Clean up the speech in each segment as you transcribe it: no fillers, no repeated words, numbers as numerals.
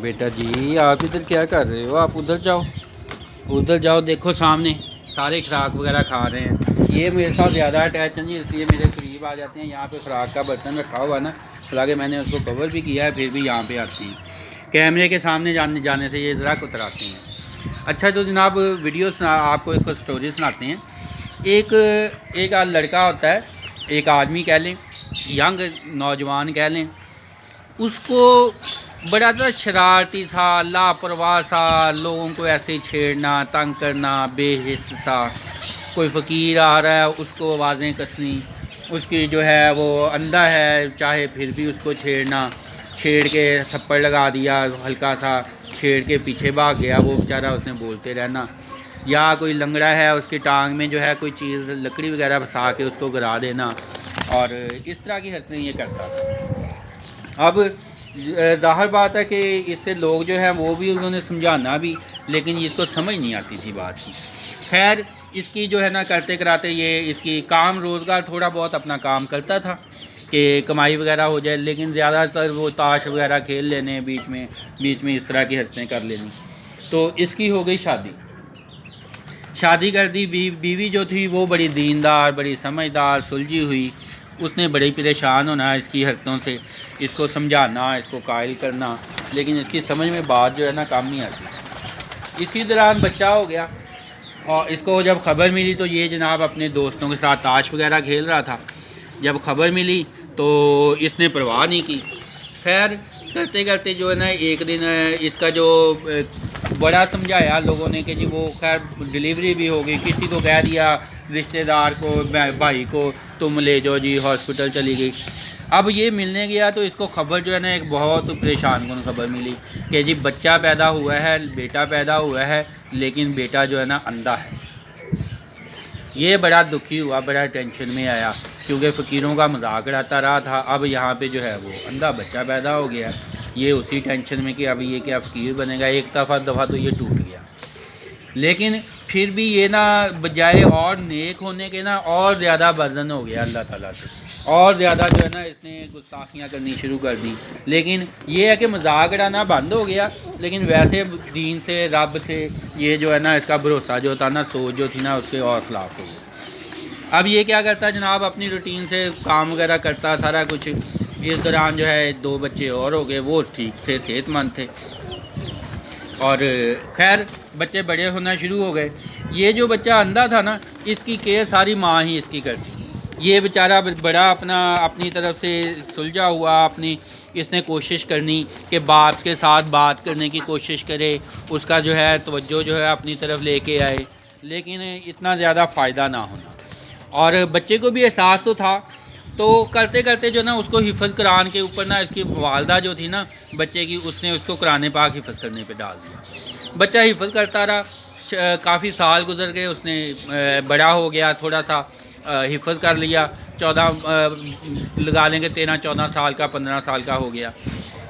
बेटा जी आप इधर क्या कर रहे हो? आप उधर जाओ, देखो सामने सारे खुराक वगैरह खा रहे हैं। ये मेरे साथ ज़्यादा अटैच हैं जी, इसलिए मेरे करीब आ जाते हैं। यहाँ पे खुराक का बर्तन रखा हुआ ना, हालांकि मैंने उसको कवर भी किया है, फिर भी यहाँ पे आती हैं। कैमरे के सामने जाने से ये ज़रा कतराते हैं। अच्छा तो जनाब वीडियो आपको एक स्टोरी सुनाते हैं। एक लड़का होता है, एक आदमी कह लें, यंग नौजवान कह लें, उसको बड़ा सा शरारती था, लापरवाह सा, लोगों को ऐसे छेड़ना, तंग करना, बेहिस सा। कोई फ़कीर आ रहा है उसको आवाज़ें कसनी, उसकी जो है वो अंधा है चाहे फिर भी उसको छेड़ना, छेड़ के थप्पड़ लगा दिया, हल्का सा छेड़ के पीछे भाग गया वो बेचारा, उसने बोलते रहना। या कोई लंगड़ा है उसकी टांग में जो है कोई चीज़ लकड़ी वगैरह फंसा के उसको गिरा देना, और इस तरह की हरकतें ये करता था। अब ज़ाहिर बात है कि इससे लोग जो हैं वो भी उन्होंने समझाना भी, लेकिन इसको समझ नहीं आती थी बात की। खैर इसकी जो है ना करते कराते ये इसकी काम रोज़गार थोड़ा बहुत अपना काम करता था कि कमाई वगैरह हो जाए, लेकिन ज़्यादातर वो ताश वगैरह खेल लेने, बीच में इस तरह की हरकतें कर लेनी। तो इसकी हो गई शादी कर दी। बीवी जो थी वो बड़ी दीनदार, बड़ी समझदार, सुलझी हुई। उसने बड़ी परेशान होना इसकी हरकतों से, इसको समझाना, इसको कायल करना, लेकिन इसकी समझ में बात जो है ना काम नहीं आती। इसी दौरान बच्चा हो गया, और इसको जब खबर मिली तो ये जनाब अपने दोस्तों के साथ ताश वगैरह खेल रहा था। जब खबर मिली तो इसने परवाह नहीं की। खैर करते करते जो है ना एक दिन इसका जो बड़ा समझाया लोगों ने कि जी वो खैर डिलीवरी भी हो गई, किसी को कह दिया रिश्तेदार को, भाई को, तुम ले जाओ जी, हॉस्पिटल चली गई। अब ये मिलने गया तो इसको खबर जो है ना एक बहुत परेशान कन खबर मिली कि जी बच्चा पैदा हुआ है, बेटा पैदा हुआ है, लेकिन बेटा जो है ना अंधा है। ये बड़ा दुखी हुआ, बड़ा टेंशन में आया, क्योंकि फ़कीरों का मजाक उड़ाता रहा था। अब यहाँ पे जो है वो अंधा बच्चा पैदा हो गया। ये उसी टेंशन में कि अब ये क्या फ़कीर बनेगा। एक दफ़ा तो ये टूट गया, लेकिन फिर भी ये ना बजाय और नेक होने के ना और ज़्यादा बर्दन हो गया अल्लाह ताला से, और ज़्यादा जो है ना इसने गुस्ताखियाँ करनी शुरू कर दी। लेकिन ये है कि मजाक उड़ाना बंद हो गया, लेकिन वैसे दीन से, रब से ये जो है ना इसका भरोसा जो था ना, सोच जो थी ना, उसके और ख़िलाफ़ हो गया। अब ये क्या करता जनाब, अपनी रूटीन से काम वगैरह करता सारा कुछ। इस दौरान जो है 2 बच्चे और हो गए, वो ठीक थे, सेहतमंद थे, और खैर बच्चे बड़े होना शुरू हो गए। ये जो बच्चा अंधा था ना, इसकी केयर सारी माँ ही इसकी करती। ये बेचारा बड़ा अपनी तरफ से सुलझा हुआ, इसने कोशिश करनी कि बाप के साथ बात करने की कोशिश करे, उसका जो है तवज्जो जो है अपनी तरफ लेके आए, लेकिन इतना ज़्यादा फ़ायदा ना होना। और बच्चे को भी एहसास तो था, तो करते करते जो ना उसको हिफ़्ज़ कुरान के ऊपर ना इसकी वालदा जो थी ना बच्चे की, उसने उसको कुरान पाक हिफ़्ज़ करने पे डाल दिया। बच्चा हिफ़्ज़ करता रहा, काफ़ी साल गुजर गए, उसने बड़ा हो गया, थोड़ा सा हिफ़्ज़ कर लिया, 14 लगा लेंगे 13-14 साल का, 15 साल का हो गया,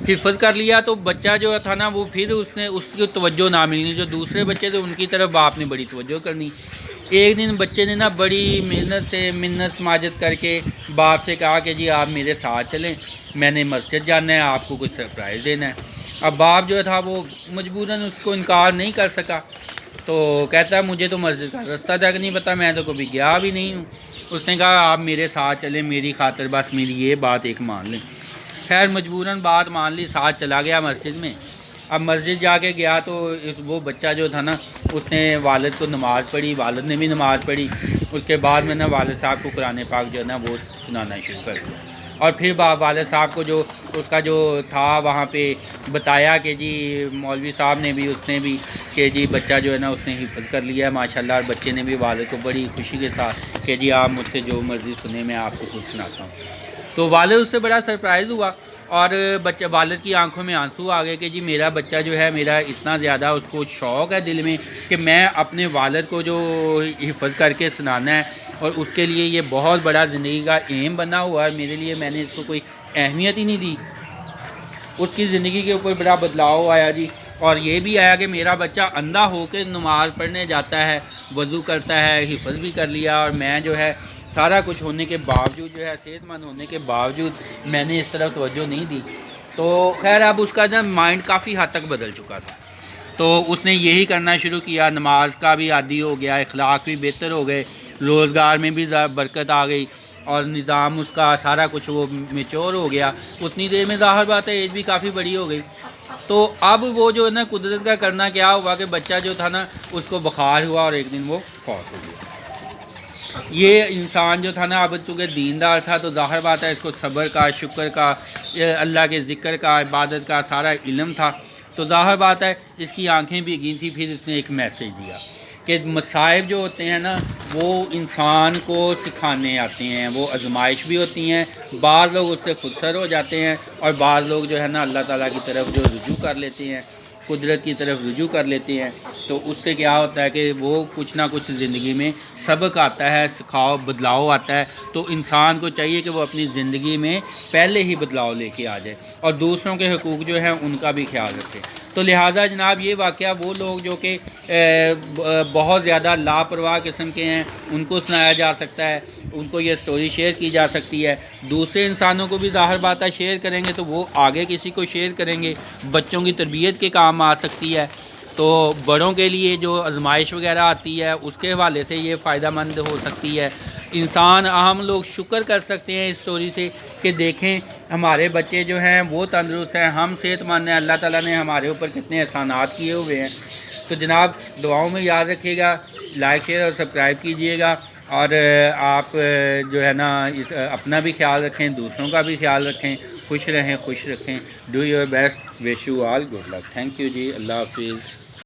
हिफ़्ज़ कर लिया। तो बच्चा जो था ना वो फिर उसकी तवज्जो ना मिलनी, जो दूसरे बच्चे थे उनकी तरफ बाप ने बड़ी तवज्जो करनी। एक दिन बच्चे ने ना बड़ी मिन्नत समाजत करके बाप से कहा कि जी आप मेरे साथ चलें, मैंने मस्जिद जाना है, आपको कुछ सरप्राइज़ देना है। अब बाप जो था वो मजबूरन उसको इनकार नहीं कर सका, तो कहता है मुझे तो मस्जिद का रास्ता तक नहीं पता, मैं तो कभी गया भी नहीं हूँ। उसने कहा आप मेरे साथ चलें, मेरी खातिर बस मेरी ये बात एक मान लें। खैर मजबूरन बात मान ली, साथ चला गया मस्जिद में। अब मस्जिद जाके गया तो वो बच्चा जो था ना, उसने वालिद को नमाज़ पढ़ी, वालिद ने भी नमाज़ पढ़ी। उसके बाद में ना वालिद साहब को कुरान पाक जो है ना वो सुनाना शुरू कर दिया, और फिर वालिद साहब को जो उसका जो था वहाँ पे बताया कि जी मौलवी साहब ने भी, उसने भी, कि जी बच्चा जो है ना उसने हिफ़्ज़ कर लिया है माशाल्लाह। और बच्चे ने भी वालिद को बड़ी खुशी के साथ कि जी आप मुझसे जो मर्ज़ी सुने, मैं आपको कुछ सुनाता हूँ। तो वालिद उससे बड़ा सरप्राइज़ हुआ, और बच्चा वालिद की आंखों में आंसू आ गए कि जी मेरा बच्चा जो है, मेरा इतना ज़्यादा उसको शौक़ है दिल में कि मैं अपने वालिद को जो हिफ़्ज़ करके सुनाना है, और उसके लिए ये बहुत बड़ा ज़िंदगी का एम बना हुआ है मेरे लिए, मैंने इसको कोई अहमियत ही नहीं दी। उसकी ज़िंदगी के ऊपर बड़ा बदलाव आया जी। और ये भी आया कि मेरा बच्चा अंधा होकर नमाज़ पढ़ने जाता है, वज़ू करता है, हिफ़्ज़ भी कर लिया, और मैं जो है सारा कुछ होने के बावजूद जो है, सेहतमंद होने के बावजूद मैंने इस तरफ तवज्जो नहीं दी। تو خیر اب اس کا نا مائنڈ کافی حد تک بدل چکا تھا، تو اس نے یہی کرنا شروع کیا، نماز کا بھی عادی ہو گیا، اخلاق بھی بہتر ہو گئے، روزگار میں بھی برکت آ گئی، اور نظام اس کا سارا کچھ وہ میچور ہو گیا۔ اتنی دیر میں ظاہر بات ہے ایج بھی کافی بڑی ہو گئی۔ تو اب وہ جو ہے نا قدرت کا کرنا کیا ہوا کہ بچہ جو تھا نا اس کو بخار ہوا اور ایک دن وہ فوت ہو گیا۔ یہ انسان جو تھا نا اب چونکہ دیندار تھا تو ظاہر بات ہے اس کو صبر کا، شکر کا، اللہ کے ذکر کا، عبادت کا سارا علم تھا، تو ظاہر بات ہے اس کی آنکھیں بھی گئی تھیں۔ پھر اس نے ایک میسیج دیا کہ مصائب جو ہوتے ہیں نا وہ انسان کو سکھانے آتے ہیں، وہ آزمائش بھی ہوتی ہیں، بعض لوگ اس سے خودسر ہو جاتے ہیں اور بعض لوگ جو ہے نا اللہ تعالیٰ کی طرف جو رجوع کر لیتے ہیں، قدرت کی طرف رجوع کر لیتے ہیں، تو اس سے کیا ہوتا ہے کہ وہ کچھ نہ کچھ زندگی میں سبق آتا ہے، سکھاؤ بدلاؤ آتا ہے۔ تو انسان کو چاہیے کہ وہ اپنی زندگی میں پہلے ہی بدلاؤ لے کے آ جائے اور دوسروں کے حقوق جو ہیں ان کا بھی خیال رکھے۔ تو لہٰذا جناب یہ واقعہ وہ لوگ جو کہ بہت زیادہ لاپرواہ قسم کے ہیں ان کو سنایا جا سکتا ہے، ان کو یہ سٹوری شیئر کی جا سکتی ہے، دوسرے انسانوں کو بھی ظاہر بات ہے شیئر کریں گے تو وہ آگے کسی کو شیئر کریں گے، بچوں کی تربیت کے کام آ سکتی ہے۔ تو بڑوں کے لیے جو آزمائش وغیرہ آتی ہے اس کے حوالے سے یہ فائدہ مند ہو سکتی ہے۔ انسان ہم لوگ شکر کر سکتے ہیں اس سٹوری سے کہ دیکھیں ہمارے بچے جو ہیں وہ تندرست ہیں، ہم صحت مند ہیں، اللہ تعالیٰ نے ہمارے اوپر کتنے احسانات کیے ہوئے ہیں۔ تو جناب دعاؤں میں یاد رکھیے گا، لائک شیئر اور سبسکرائب کیجیے گا، اور آپ جو ہے نا اپنا بھی خیال رکھیں، دوسروں کا بھی خیال رکھیں، خوش رہیں خوش رکھیں۔ Do your best, wish you all good luck. Thank you ji, اللہ حافظ۔